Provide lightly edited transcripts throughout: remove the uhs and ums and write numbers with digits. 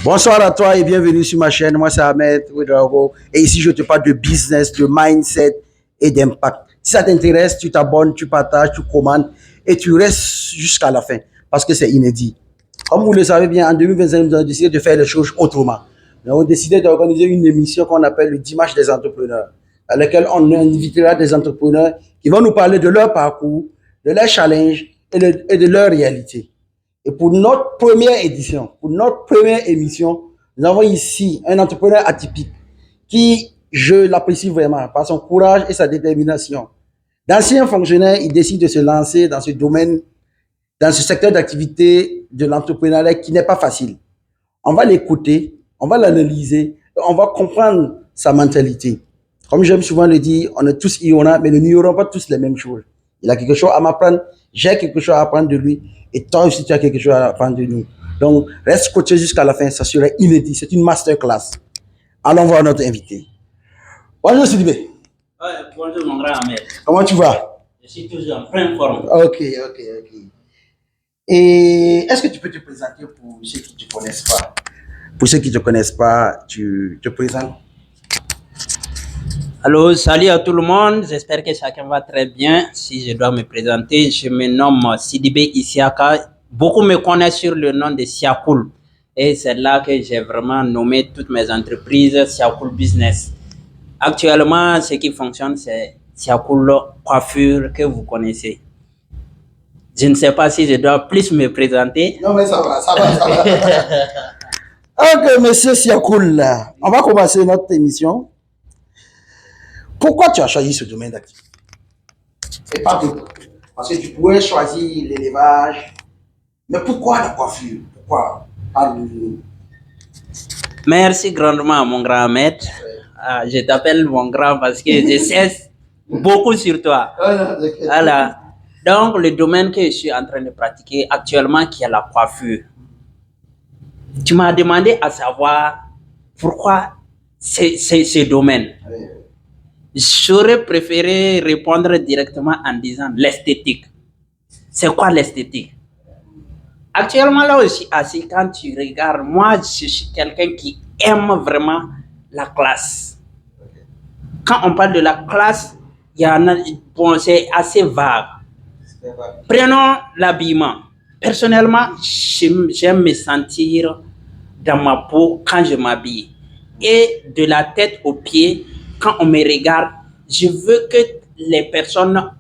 Bonsoir à toi et bienvenue sur ma chaîne. Moi, c'est Ahmed Ouedraogo. Et ici, je te parle de business, de mindset et d'impact. Si ça t'intéresse, tu t'abonnes, tu partages, tu commandes et tu restes jusqu'à la fin parce que c'est inédit. Comme vous le savez bien, en 2025, nous avons décidé de faire les choses autrement. Nous avons décidé d'organiser une émission qu'on appelle le Dimanche des entrepreneurs, à laquelle on invitera des entrepreneurs qui vont nous parler de leur parcours, de leurs challenges et de leur réalité. Et pour notre première édition, pour notre première émission, nous avons ici un entrepreneur atypique qui, je l'apprécie vraiment par son courage et sa détermination. D'ancien fonctionnaire, il décide de se lancer dans ce domaine, dans ce secteur d'activité de l'entrepreneuriat qui n'est pas facile. On va l'écouter, on va l'analyser, on va comprendre sa mentalité. Comme j'aime souvent le dire, on est tous ignorants, mais nous n'ignorons pas tous les mêmes choses. Il a quelque chose à m'apprendre, j'ai quelque chose à apprendre de lui, et toi aussi tu as quelque chose à apprendre de nous. Donc, reste coaché jusqu'à la fin, ça serait inédit, c'est une masterclass. Allons voir notre invité. Bonjour Sidibé. Ouais, bonjour mon grand Ahmed. Comment tu vas? Je suis toujours en pleine forme. Ok. Et est-ce que tu peux te présenter pour ceux qui ne te connaissent pas? Pour ceux qui ne te connaissent pas, tu te présentes. Allô, salut à tout le monde. J'espère que chacun va très bien. Si je dois me présenter, je me nomme Sidibé Isiaka. Beaucoup me connaissent sur le nom de Siakoul. Et c'est là que j'ai vraiment nommé toutes mes entreprises Siakoul Business. Actuellement, ce qui fonctionne, c'est Siakoul Coiffure que vous connaissez. Je ne sais pas si je dois plus me présenter. Non, mais ça va. Ok, monsieur Siakoul, on va commencer notre émission. Pourquoi tu as choisi ce domaine d'activité? Et pas tout. Parce que tu pourrais choisir l'élevage. Mais pourquoi la coiffure? Pourquoi? Parle-nous. Merci grandement, mon grand maître. Je t'appelle mon grand parce que je sais beaucoup sur toi. Voilà. Donc, le domaine que je suis en train de pratiquer actuellement, qui est la coiffure. Tu m'as demandé à savoir pourquoi ce domaine. J'aurais préféré répondre directement en disant l'esthétique. C'est quoi l'esthétique? Actuellement, là aussi, assis, quand tu regardes, moi, je suis quelqu'un qui aime vraiment la classe. Quand on parle de la classe, il y en a, bon, c'est assez vague. Prenons l'habillement. Personnellement, j'aime me sentir dans ma peau quand je m'habille. Et de la tête aux pieds, quand on me regarde, je veux que les personnes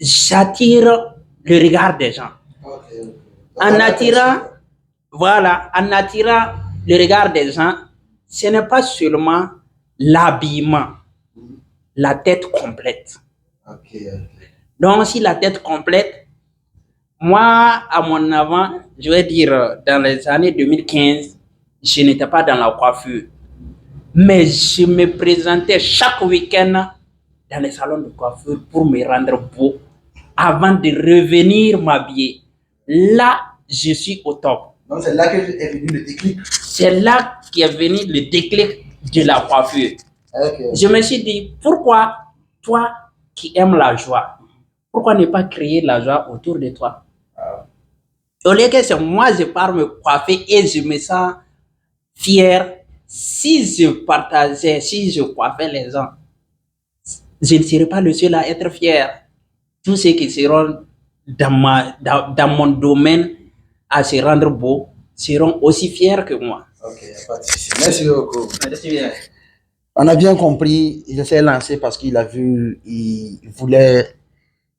j'attire le regard des gens. En attirant le regard des gens, ce n'est pas seulement l'habillement, la tête complète. Donc, si la tête complète, moi, à mon avant, je vais dire, dans les années 2015, je n'étais pas dans la coiffure. Mais je me présentais chaque week-end dans les salons de coiffure pour me rendre beau avant de revenir m'habiller. Là, je suis au top. Donc, c'est là que est venu le déclic. C'est là qu'est venu le déclic de la coiffure. Je me suis dit, pourquoi toi qui aimes la joie, pourquoi ne pas créer la joie autour de toi? Au lieu que c'est moi, je pars me coiffer et je me sens fier. Si je partageais, si je coiffais les gens, je ne serais pas le seul à être fier. Tous ceux qui seront dans mon domaine à se rendre beau seront aussi fiers que moi. Ok, pas de souci. Merci beaucoup. Merci bien. On a bien compris, il s'est lancé parce qu'il a vu, il voulait,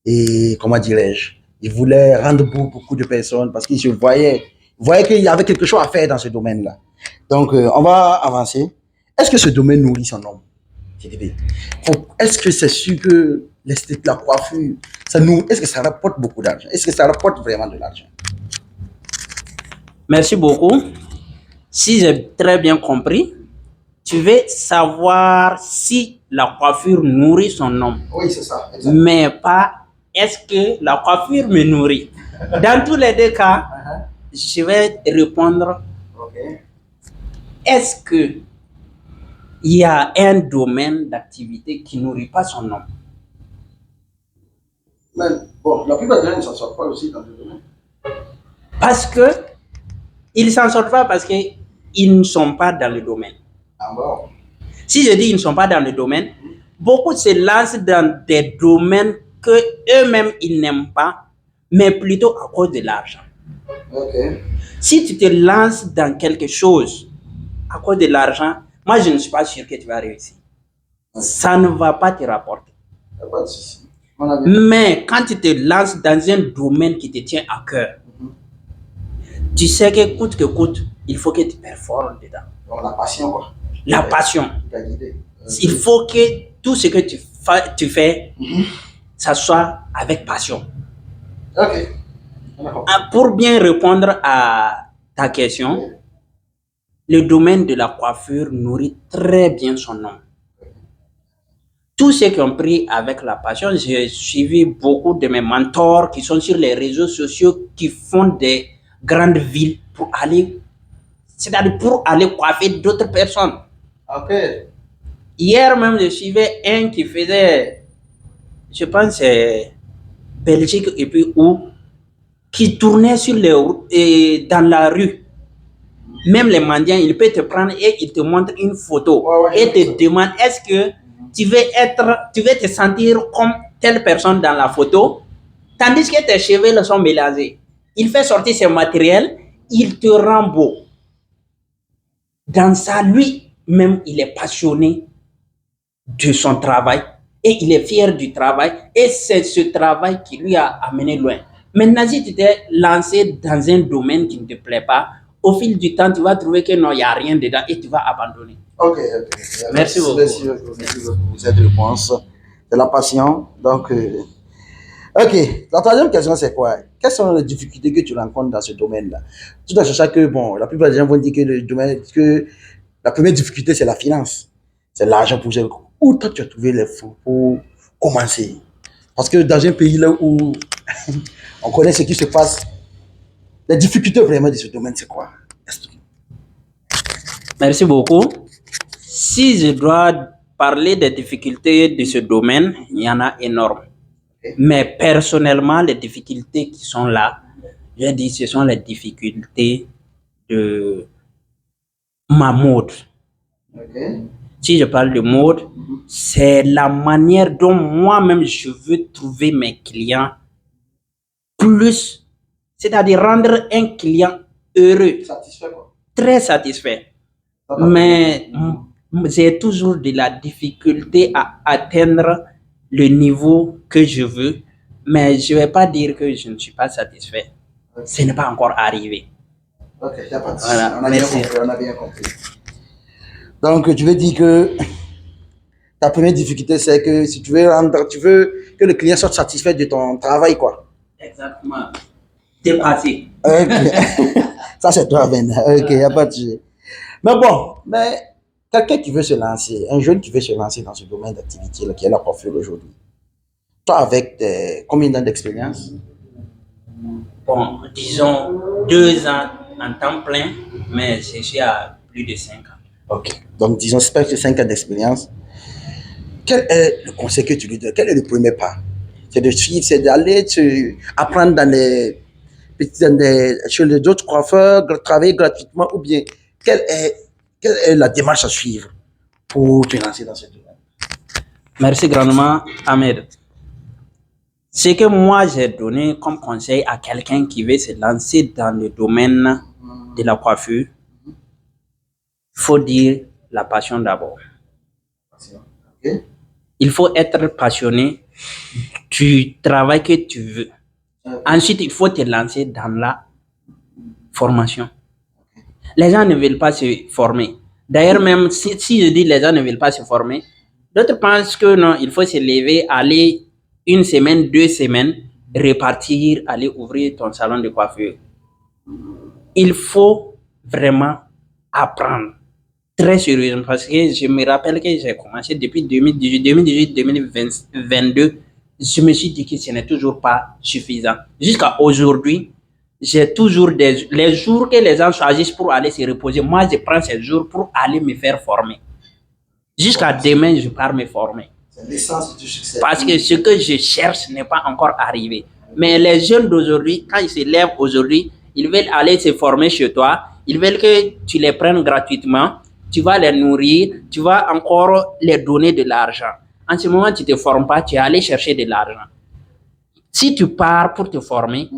et comment dirais-je, il voulait rendre beau beaucoup de personnes parce qu'il se voyait qu'il y avait quelque chose à faire dans ce domaine-là. Donc, on va avancer. Est-ce que ce domaine nourrit son homme? Est-ce que c'est sûr que l'esthétique, la coiffure, est-ce que ça rapporte beaucoup d'argent? Est-ce que ça rapporte vraiment de l'argent? Merci beaucoup. Si j'ai très bien compris, tu veux savoir si la coiffure nourrit son homme. Oui, c'est ça. Exactement. Mais pas est-ce que la coiffure me nourrit. Dans tous les deux cas, je vais répondre. Est-ce que il y a un domaine d'activité qui ne nourrit pas son homme? Mais bon, la plupart des gens ne s'en sortent pas aussi dans le domaine. Parce que Ils s'en sortent pas parce qu'ils ne sont pas dans le domaine. Ah bon? Si je dis ils ne sont pas dans le domaine, beaucoup se lancent dans des domaines que eux-mêmes ils n'aiment pas, mais plutôt à cause de l'argent. Ok. Si tu te lances dans quelque chose à cause de l'argent, moi je ne suis pas sûr que tu vas réussir. Ça ne va pas te rapporter. Y a pas de souci. On a bien. Mais quand tu te lances dans un domaine qui te tient à cœur, tu sais que coûte, il faut que tu performes dedans. Donc, la passion, quoi. La passion. T'as l'idée. Il faut que tout ce que tu fais, ça soit avec passion. Ok. D'accord. Pour bien répondre à ta question, le domaine de la coiffure nourrit très bien son nom. Tous ceux qui ont pris avec la passion, j'ai suivi beaucoup de mes mentors qui sont sur les réseaux sociaux, qui font des grandes villes pour aller, c'est-à-dire pour aller coiffer d'autres personnes. Ok. Hier même, je suivais un qui faisait, je pense, c'est Belgique et puis où, qui tournait sur les et dans la rue. Même les mendiants, il peut te prendre et il te montre une photo et te demande est-ce que tu veux te sentir comme telle personne dans la photo, tandis que tes cheveux sont mélangés. Il fait sortir ses matériels, il te rend beau. Dans ça, lui-même, il est passionné de son travail et il est fier du travail et c'est ce travail qui lui a amené loin. Maintenant, si tu t'es lancé dans un domaine qui ne te plaît pas, au fil du temps, tu vas trouver que non, il n'y a rien dedans et tu vas abandonner. Ok. Merci beaucoup. Merci beaucoup pour cette réponse. C'est la passion. Donc, ok. La troisième question, c'est quoi? Quelles sont les difficultés que tu rencontres dans ce domaine-là? Tout en sachant que, bon, la plupart des gens vont dire que le domaine, que la première difficulté, c'est la finance. C'est l'argent pour gérer. Où toi, tu as trouvé les fonds pour commencer? Parce que dans un pays là où on connaît ce qui se passe, les difficultés vraiment de ce domaine, c'est quoi? Merci beaucoup. Si je dois parler des difficultés de ce domaine, il y en a énormes. Mais personnellement, les difficultés qui sont là, je dis, ce sont les difficultés de ma mode. Ok. Si je parle de mode, c'est la manière dont moi-même je veux trouver mes clients plus, c'est-à-dire rendre un client heureux, Satisfait quoi? très satisfait. Mais j'ai toujours de la difficulté à atteindre le niveau que je veux, mais je ne vais pas dire que je ne suis pas satisfait. Ce n'est pas encore arrivé. Ok, il n'y a pas de souci. Voilà, merci. On a bien compris. Donc, tu veux dire que ta première difficulté, c'est que si tu veux que le client soit satisfait de ton travail, quoi. Exactement. Dépassé. Ok. Ça, c'est toi, Ben. Ok, il n'y a pas de souci. Mais bon, quelqu'un qui veut se lancer, un jeune qui veut se lancer dans ce domaine d'activité là, qui est la coiffure aujourd'hui, toi, avec combien d'années d'expérience? Bon, disons 2 ans en temps plein, mais je suis à plus de 5 ans. Ok. Donc, disons, c'est presque 5 ans d'expérience. Quel est le conseil que tu lui donnes? Quel est le premier pas? C'est de suivre, c'est d'aller apprendre chez les autres coiffeurs, travailler gratuitement, ou bien quelle est la démarche à suivre pour te lancer dans ce domaine? Merci grandement, Ahmed. Ce que moi j'ai donné comme conseil à quelqu'un qui veut se lancer dans le domaine de la coiffure, il faut dire la passion d'abord. Okay. Il faut être passionné du travail que tu veux. Ensuite, il faut te lancer dans la formation. Les gens ne veulent pas se former. D'ailleurs, même si je dis les gens ne veulent pas se former, d'autres pensent que non, il faut se lever, aller 1 semaine, 2 semaines, repartir, aller ouvrir ton salon de coiffure. Il faut vraiment apprendre très sérieusement parce que je me rappelle que j'ai commencé depuis 2018, 2022. Je me suis dit que ce n'est toujours pas suffisant. Jusqu'à aujourd'hui, j'ai toujours les jours que les gens choisissent pour aller se reposer. Moi, je prends ces jours pour aller me faire former. Jusqu'à demain, je pars me former. C'est l'essence du succès. Parce que ce que je cherche n'est pas encore arrivé. Mais les jeunes d'aujourd'hui, quand ils se lèvent aujourd'hui, ils veulent aller se former chez toi, ils veulent que tu les prennes gratuitement, tu vas les nourrir, tu vas encore les donner de l'argent. En ce moment, tu ne te formes pas, tu es allé chercher de l'argent. Si tu pars pour te former,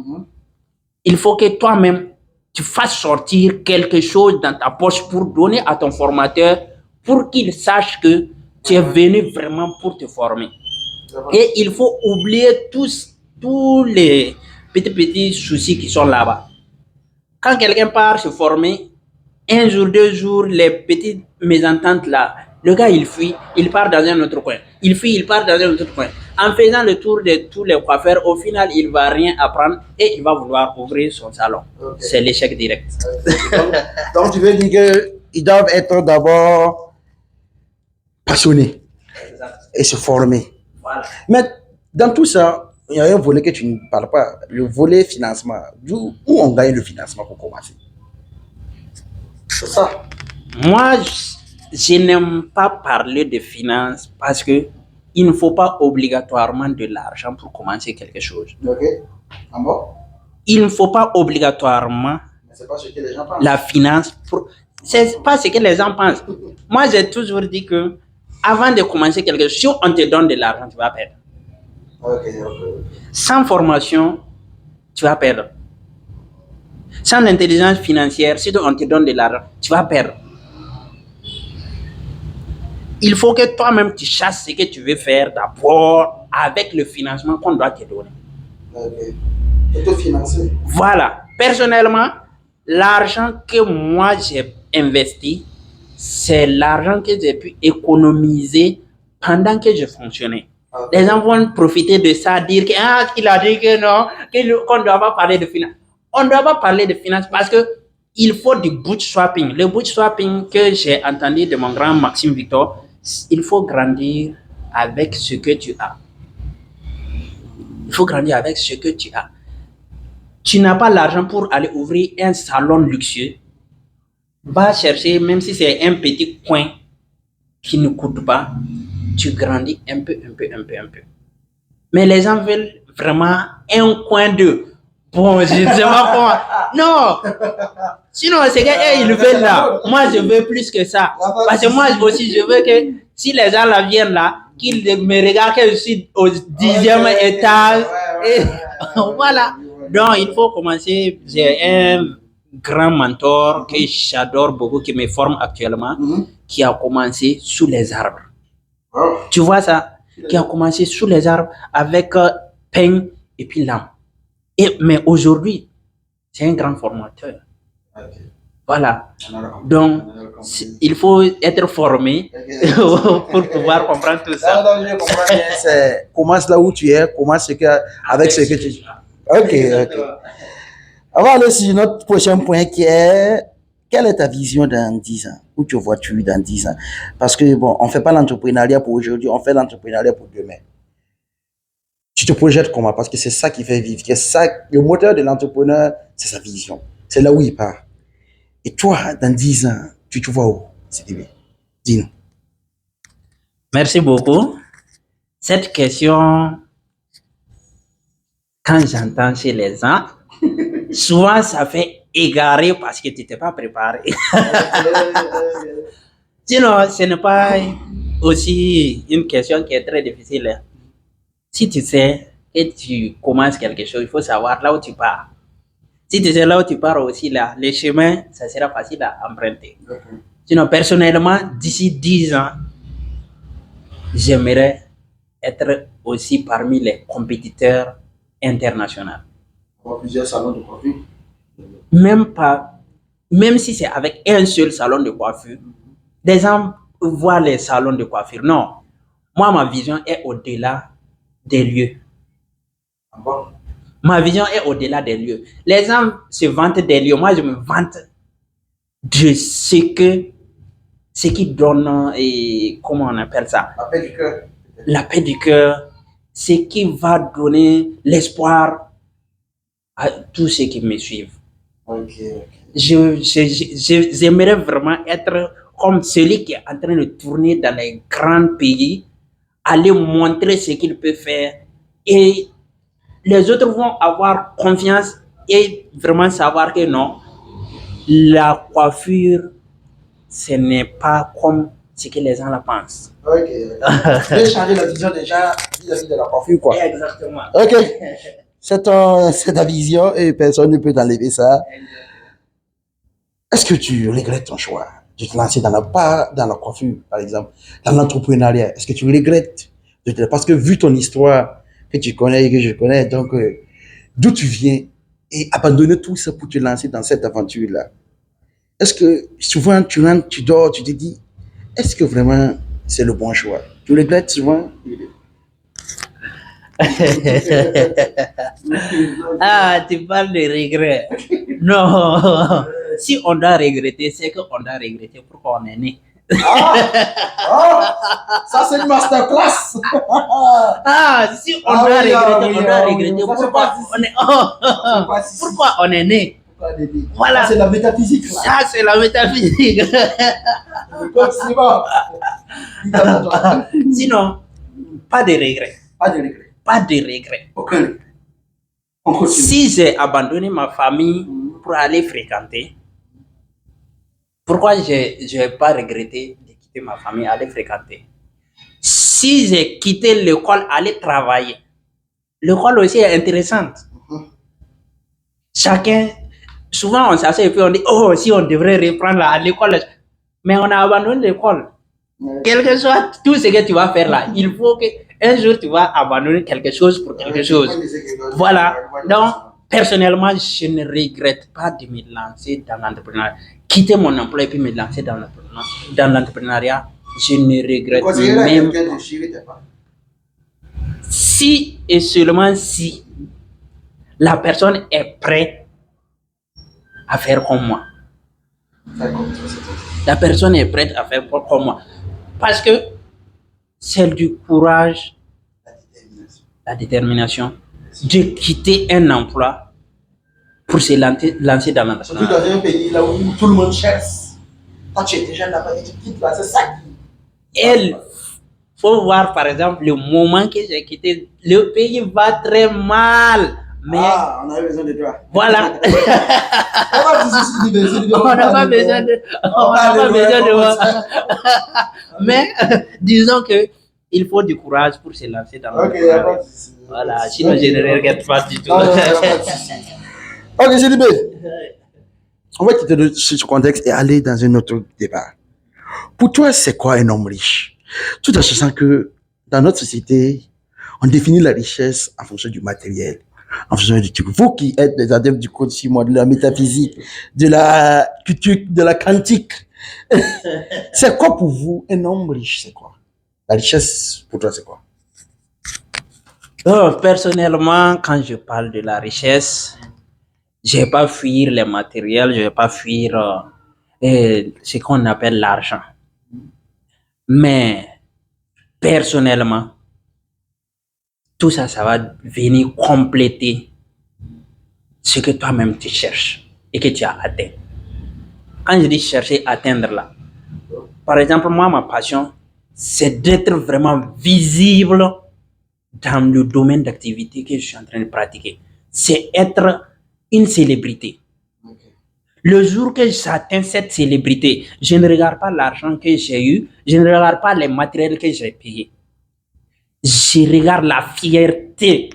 il faut que toi-même, tu fasses sortir quelque chose dans ta poche pour donner à ton formateur, pour qu'il sache que tu es venu vraiment pour te former. Et il faut oublier tous les petits soucis qui sont là-bas. Quand quelqu'un part se former, un jour, 2 jours, les petites mésententes là, le gars il fuit, il part dans un autre coin. Il fuit, il part dans un autre coin. En faisant le tour de tous les coiffeurs, au final, il va rien apprendre et il va vouloir ouvrir son salon. Okay. C'est l'échec direct. Donc, tu veux dire qu'ils doivent être d'abord passionnés et se former. Voilà. Mais dans tout ça, il y a un volet que tu ne parles pas, le volet financement. Où on gagne le financement pour commencer? C'est ça. Moi, je n'aime pas parler de finances parce que il ne faut pas obligatoirement de l'argent pour commencer quelque chose. Ok. Ah bon? Il ne faut pas obligatoirement c'est pas ce que les gens pensent. La finance. C'est pas ce que les gens pensent. Moi, j'ai toujours dit que avant de commencer quelque chose, si on te donne de l'argent, tu vas perdre. Okay. Sans formation, tu vas perdre. Sans intelligence financière, si on te donne de l'argent, tu vas perdre. Il faut que toi-même tu chasses ce que tu veux faire d'abord avec le financement qu'on doit te donner. Okay. Et te financer. Voilà. Personnellement, l'argent que moi j'ai investi, c'est l'argent que j'ai pu économiser pendant que je fonctionnais. Okay. Les gens vont profiter de ça, dire qu'il a dit que non, qu'on ne doit pas parler de finance. On ne doit pas parler de finance parce que il faut du bootstrapping. Le bootstrapping que j'ai entendu de mon grand Maxime Victor, il faut grandir avec ce que tu as. Il faut grandir avec ce que tu as. Tu n'as pas l'argent pour aller ouvrir un salon luxueux. Va chercher, même si c'est un petit coin qui ne coûte pas, tu grandis un peu. Mais les gens veulent vraiment un coin de... Bon, je ne sais pas comment. Non! Sinon, c'est qu'ils veulent là. Moi, je veux plus que ça. Parce que moi aussi, je veux que si les gens là viennent là, qu'ils me regardent que je suis au 10e étage. Et voilà. Donc, il faut commencer. J'ai un grand mentor que j'adore beaucoup, qui me forme actuellement, qui a commencé sous les arbres. Tu vois ça? Qui a commencé sous les arbres avec peigne et puis lame. Mais aujourd'hui, c'est un grand formateur. Okay. Voilà. Donc, il faut être formé pour pouvoir comprendre tout ça. Non, je comprends bien. Commence là où tu es, commence avec ce que tu... Ok. On va aller sur notre prochain point qui est, quelle est ta vision dans 10 ans? Où te vois-tu dans 10 ans? Parce que, bon, on ne fait pas l'entrepreneuriat pour aujourd'hui, on fait l'entrepreneuriat pour demain. Tu te projettes comment? Parce que c'est ça qui fait vivre. C'est ça, le moteur de l'entrepreneur, c'est sa vision. C'est là où il part. Et toi, dans 10 ans, tu te vois où? Dis-nous. Merci beaucoup. Cette question, quand j'entends chez les gens, souvent ça fait égarer parce que tu t'es pas préparé. Sinon, ce n'est pas aussi une question qui est très difficile. Si tu sais que tu commences quelque chose, il faut savoir là où tu pars. Si tu sais là où tu pars aussi, là, le chemin, ça sera facile à emprunter. Sinon, personnellement, d'ici 10 ans, j'aimerais être aussi parmi les compétiteurs internationaux. Plusieurs salons de coiffure? Même si c'est avec un seul salon de coiffure, des gens voient les salons de coiffure. Non, moi, ma vision est au-delà des lieux. Ma vision est au-delà des lieux. Les gens se vantent des lieux. Moi, je me vante de ce qui donne, et comment on appelle ça? La paix du cœur. La paix du cœur. Ce qui va donner l'espoir à tous ceux qui me suivent. Okay. J'aimerais vraiment être comme celui qui est en train de tourner dans les grands pays, aller montrer ce qu'il peut faire, et les autres vont avoir confiance et vraiment savoir que non, la coiffure, ce n'est pas comme ce que les gens la pensent. Ok. Tu veux changer la vision déjà vis-à-vis de la coiffure, quoi. Exactement. Ok. C'est ta vision et personne ne peut t'enlever ça. Est-ce que tu regrettes ton choix de te lancer pas dans la coiffure, par exemple, dans l'entrepreneuriat? Est-ce que tu regrettes parce que vu ton histoire que tu connais et que je connais, donc d'où tu viens et abandonner tout ça pour te lancer dans cette aventure-là? Est-ce que souvent tu rentres, tu dors, tu te dis, est-ce que vraiment c'est le bon choix? Tu regrettes souvent? Ah, tu parles de regret. Non. Si on doit regretter, c'est qu'on doit regretter pourquoi on est né. Ça c'est une masterclass! Ah, si on doit regretter, pourquoi on est... pourquoi on est né. Voilà. C'est la métaphysique. Là. Ça, c'est la métaphysique. Sinon, pas de regret. Pas de regret. Pas de regret. Aucun. Si j'ai abandonné ma famille pour aller fréquenter, pourquoi je n'ai pas regretté de quitter ma famille, aller fréquenter? Si j'ai quitté l'école, aller travailler, l'école aussi est intéressante. Chacun, souvent on s'assied et puis on dit, oh, si on devrait reprendre à l'école, mais on a abandonné l'école. Quel que soit tout ce que tu vas faire là, il faut qu'un jour tu vas abandonner quelque chose pour quelque chose. Voilà. Donc, personnellement, je ne regrette pas de me lancer dans l'entrepreneuriat. Quitter mon emploi et puis me lancer dans l'entrepreneuriat, je ne regrette même pas. Si et seulement si la personne est prête à faire comme moi. La personne est prête à faire comme moi. Parce que c'est du courage, la détermination de quitter un emploi pour se lancer dans l'entrepreneuriat. Surtout dans un pays là où tout le monde cherche. Quand tu es déjà là-bas et tu quittes là, c'est ça. Il faut voir par exemple le moment que j'ai quitté, le pays va très mal. Mais on a besoin de toi. Voilà. On n'a pas besoin de moi. Mais disons que il faut du courage pour se lancer dans l'entrepreneuriat. Voilà, sinon je ne regrette pas du tout. Ok, Sidibé. On va quitter ce contexte et aller dans un autre débat. Pour toi, c'est quoi un homme riche? Tout en sachant que dans notre société, on définit la richesse en fonction du matériel, en fonction du truc. Vous qui êtes des adeptes du code chinois, de la métaphysique, de la culture, de la quantique, c'est quoi pour vous un homme riche? C'est quoi? La richesse, pour toi, c'est quoi? Personnellement, quand je parle de la richesse, je ne vais pas fuir les matériels, je ne vais pas fuir ce qu'on appelle l'argent. Mais personnellement, tout ça, ça va venir compléter ce que toi-même tu cherches et que tu as atteint. Quand je dis chercher, atteindre là, par exemple, moi, ma passion, c'est d'être vraiment visible dans le domaine d'activité que je suis en train de pratiquer. C'est être une célébrité. Le jour que j'atteins cette célébrité, je ne regarde pas l'argent que j'ai eu, je ne regarde pas les matériels que j'ai payés. Je regarde la fierté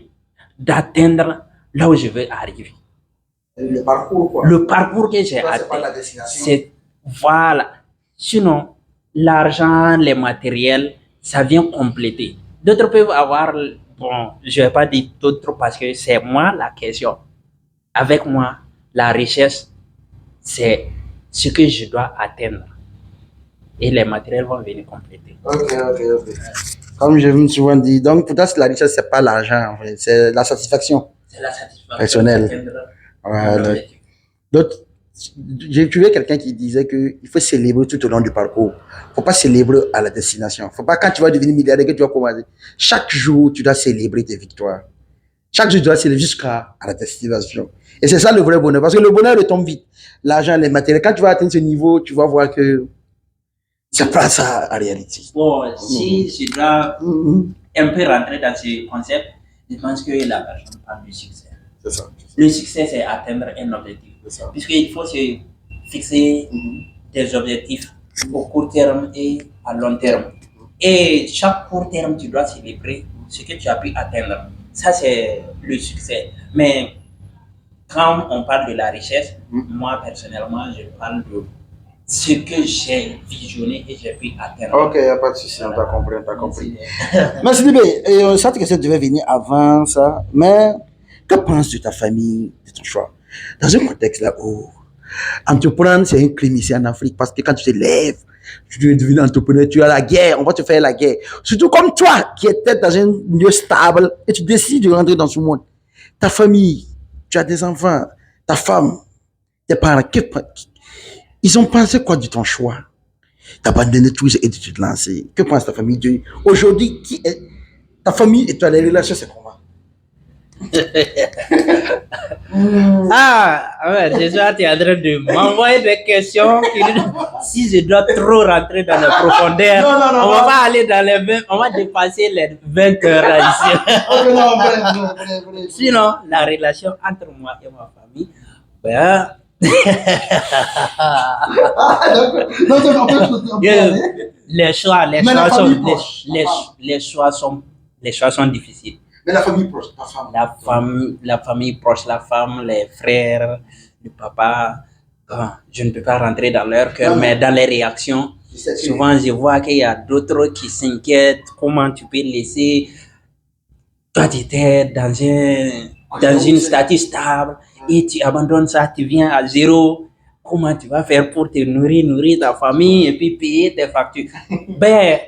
d'atteindre là où je veux arriver. Le parcours, quoi. Le parcours que j'ai atteint. C'est pas la destination. C'est, voilà. Sinon, l'argent, les matériels, ça vient compléter. D'autres peuvent avoir, bon, je ne vais pas dire d'autres parce que c'est moi la question. Avec moi, la richesse, c'est ce que je dois atteindre. Et les matériels vont venir compléter. Ok. Comme je me souvent dit, donc pour toi, la richesse, c'est pas l'argent, en fait, c'est la satisfaction. C'est la satisfaction personnelle. Voilà. Donc, j'ai trouvé quelqu'un qui disait qu'il faut célébrer tout au long du parcours. Il ne faut pas célébrer à la destination. Il ne faut pas quand tu vas devenir milliardaire que tu vas commencer. Chaque jour, tu dois célébrer tes victoires. Chaque jour, tu dois célébrer jusqu'à la destination. Et c'est ça le vrai bonheur. Parce que le bonheur retombe vite. L'argent, les matériels. Quand tu vas atteindre ce niveau, tu vas voir que c'est pas ça en réalité. Bon, si je dois un peu rentrer dans ce concept, je pense que la personne parle du succès. C'est ça. Le succès, c'est atteindre un objectif. Puisqu'il faut se fixer des objectifs au court terme et à long terme. Et chaque court terme, tu dois célébrer ce que tu as pu atteindre. Ça, c'est le succès. Mais quand on parle de la richesse, moi, personnellement, je parle de ce que j'ai visionné et j'ai pu atteindre. Ok, il n'y a pas de souci, on t'a compris, on t'a compris. Merci, Sidibé. Cette question devait venir avant ça, mais que penses-tu de ta famille, de ton choix? Dans un contexte là où entreprendre, c'est une crime ici en Afrique, parce que quand tu te lèves, tu veux devenir entrepreneur, tu as la guerre, on va te faire la guerre. Surtout comme toi, qui étais dans un milieu stable, et tu décides de rentrer dans ce monde. Ta famille, tu as des enfants, ta femme, tes parents, ils ont pensé quoi de ton choix? D'abandonner tout et de te lancer. Que pense ta famille de aujourd'hui? Qui est ta famille et toi, les relations, c'est comment? Ouais, déjà, tu es en train de m'envoyer des questions. Si je dois trop rentrer dans les profondeurs, on va pas aller dans les 20, on va dépasser les 20 heures là, ici. Sinon, la relation entre moi et ma famille, ben, les choix sont difficiles. Mais la famille proche, ta femme. La famille proche, la femme, les frères, le papa, je ne peux pas rentrer dans leur cœur, mais dans les réactions, souvent je vois qu'il y a d'autres qui s'inquiètent. Comment tu peux laisser, toi tu étais dans une statut stable et tu abandonnes ça, tu viens à zéro. Comment tu vas faire pour te nourrir ta famille et puis payer tes factures? Ben,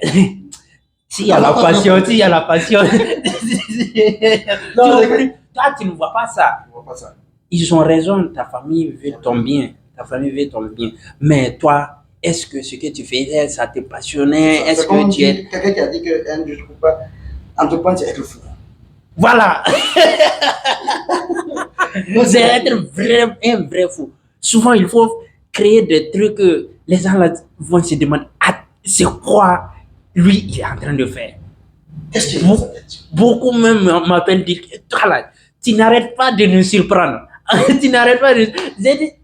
s'il y a la passion, toi, tu ne vois pas ça. Ils ont raison, ta famille veut ton bien. Mais toi, est-ce que ce que tu faisais, ça te passionnait? Est-ce que tu es... Quelqu'un qui a dit que je ne trouve pas entreprendre, c'est être fou. Voilà. C'est être un vrai fou. Souvent, il faut créer des trucs que les gens là vont se demander, c'est quoi lui, il est en train de faire. Qu'est-ce que beaucoup même m'appellent dire, toi là, tu n'arrêtes pas de nous surprendre. Tu n'arrêtes pas de...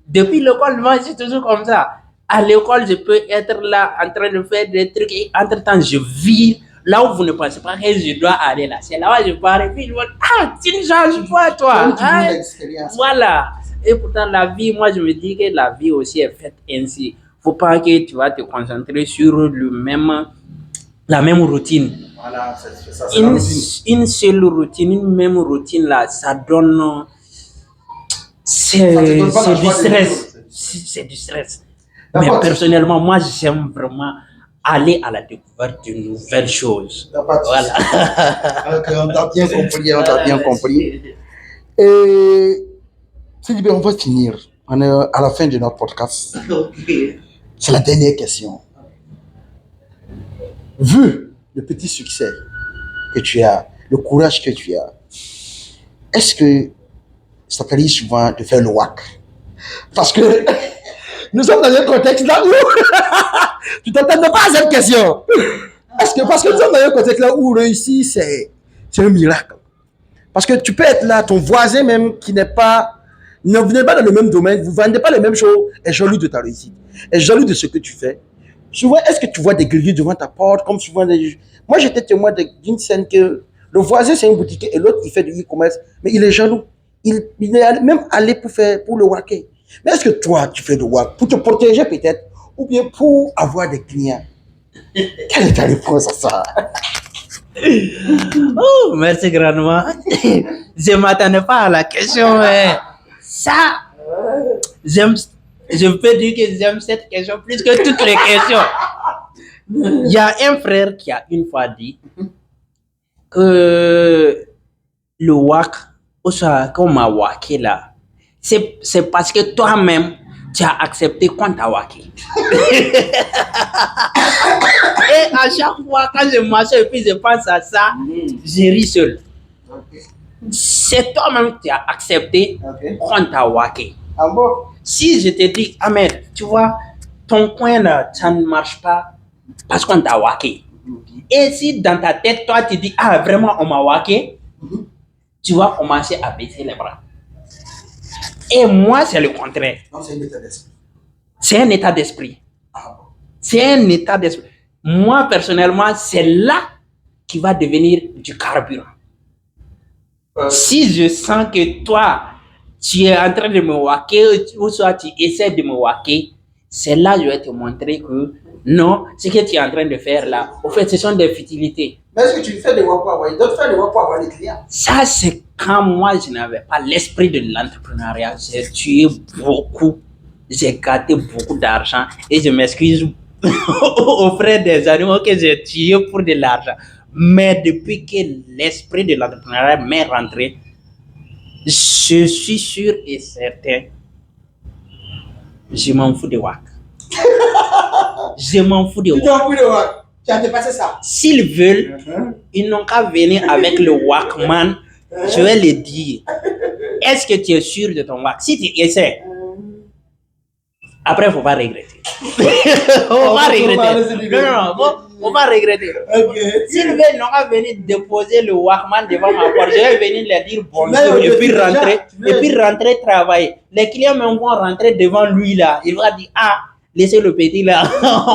Depuis l'école, moi, je suis toujours comme ça. À l'école, je peux être là en train de faire des trucs et entre-temps, je vis là où vous ne pensez pas que je dois aller là. C'est là où je pars et puis je vois, tu ne changes pas, toi. Voilà. Et pourtant, la vie, moi, je me dis que la vie aussi est faite ainsi. Faut pas que tu vas te concentrer sur la même routine. Voilà, c'est ça. Une seule routine, une même routine là, ça donne. C'est du stress. C'est du stress. Mais personnellement, moi, j'aime vraiment aller à la découverte de nouvelles choses. Voilà. On t'a bien compris. Et Sidibé, on va finir. On est à la fin de notre podcast. C'est la dernière question. Vu le petit succès que tu as, le courage que tu as, est-ce que ça t'arrive souvent de faire le WAC? Parce que nous sommes dans un contexte là où tu t'attends pas à cette question. Parce que nous sommes dans un contexte là où réussir, c'est un miracle. Parce que tu peux être là, ton voisin même qui ne venez pas dans le même domaine, vous ne vendez pas les mêmes choses, est jaloux de ta réussite, est jaloux de ce que tu fais. Souvent, est-ce que tu vois des grillés devant ta porte, comme souvent Moi, j'étais témoin d'une scène que le voisin, c'est une boutique et l'autre, il fait du e-commerce, mais il est jaloux. Il est même allé pour le wacker. Mais est-ce que toi, tu fais le WAC pour te protéger peut-être, ou bien pour avoir des clients? Quelle est ta réponse à ça? Oh, merci grandement. Je ne m'attendais pas à la question, mais ça, je peux dire que j'aime cette question plus que toutes les questions. Il y a un frère qui a une fois dit que le WAC, ou ça, qu'on m'a wacké là, c'est parce que toi-même, tu as accepté qu'on t'a wacké. Et à chaque fois, quand je m'assois et puis je pense à ça, je ris seul. C'est toi-même qui as accepté qu'on t'a wacké. Ah bon? Si je te dis, Ahmed, tu vois, ton coin là, ça ne marche pas parce qu'on t'a wacké. Et si dans ta tête, toi, tu dis, vraiment, on m'a wacké, tu vas commencer à baisser les bras. Et moi, c'est le contraire. Non, c'est un état d'esprit. C'est un état d'esprit. Ah bon. C'est un état d'esprit. Moi, personnellement, c'est là qui va devenir du carburant. Si je sens que toi, tu es en train de me waquer, ou soit tu essaies de me waquer, c'est là que je vais te montrer que non, ce que tu es en train de faire là, au fait, ce sont des futilités. Mais est-ce que tu fais des wak pour avoir, d'autres font des wak pour avoir des clients? Ça, c'est quand moi, je n'avais pas l'esprit de l'entrepreneuriat. J'ai tué beaucoup, j'ai gâté beaucoup d'argent et je m'excuse auprès des animaux que j'ai tués pour de l'argent. Mais depuis que l'esprit de l'entrepreneuriat m'est rentré, je suis sûr et certain, je m'en fous de WAC. Je m'en fous de Tu WAC. t'en fous de wak. Tu as dépassé ça. S'ils veulent, ils n'ont qu'à venir avec le Walkman. Je vais le dire. Est-ce que tu es sûr de ton WAC? Si tu essaies, après, il ne faut pas regretter. On va regretter. Non, on va regretter. Ok. S'ils veulent, ils n'ont qu'à venir déposer le Walkman devant ma porte. Je vais venir leur dire bonjour Mais et puis déjà, rentrer. mais- Et puis rentrer travailler. Les clients même vont rentrer devant lui là. Il va dire, ah, laissez le petit là.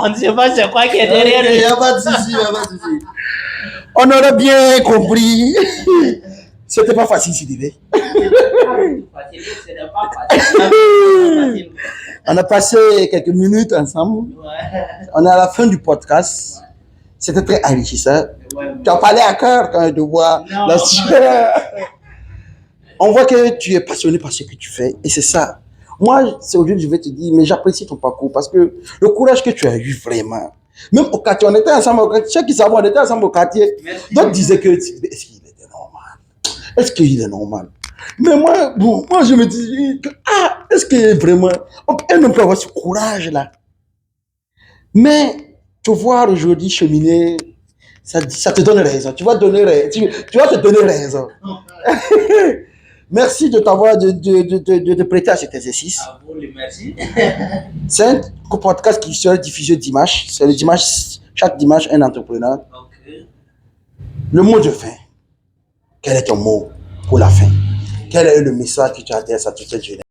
On ne sait pas c'est quoi qui est derrière Il lui. n'y a pas de souci, il n'y a pas de souci. On aurait bien compris. C'était pas facile, Sidibé. On a passé quelques minutes ensemble. On est à la fin du podcast. C'était très enrichissant. Tu as parlé à cœur quand de voir Non. la sueur. On voit que tu es passionné par ce que tu fais. Et c'est ça. Moi, c'est aujourd'hui que je vais te dire, mais j'apprécie ton parcours parce que le courage que tu as eu vraiment. Même au quartier, on était ensemble au quartier. Ceux qui savent, on était ensemble au quartier. D'autres disaient que, est-ce qu'il était normal? Est-ce qu'il est normal? Mais moi, bon, moi, je me dis que, est-ce que vraiment, un homme peut avoir ce courage-là? Mais, te voir aujourd'hui cheminer, ça te donne raison. Tu vas donner raison. Tu vas te donner raison. Merci de t'avoir, de te prêter à cet exercice. À vous, les merci. C'est un podcast qui sera diffusé dimanche. C'est le dimanche, chaque dimanche, un entrepreneur. Ok. Le mot de fin. Quel est ton mot pour la fin? Quel est le message que tu adresses à toute cette jeunesse?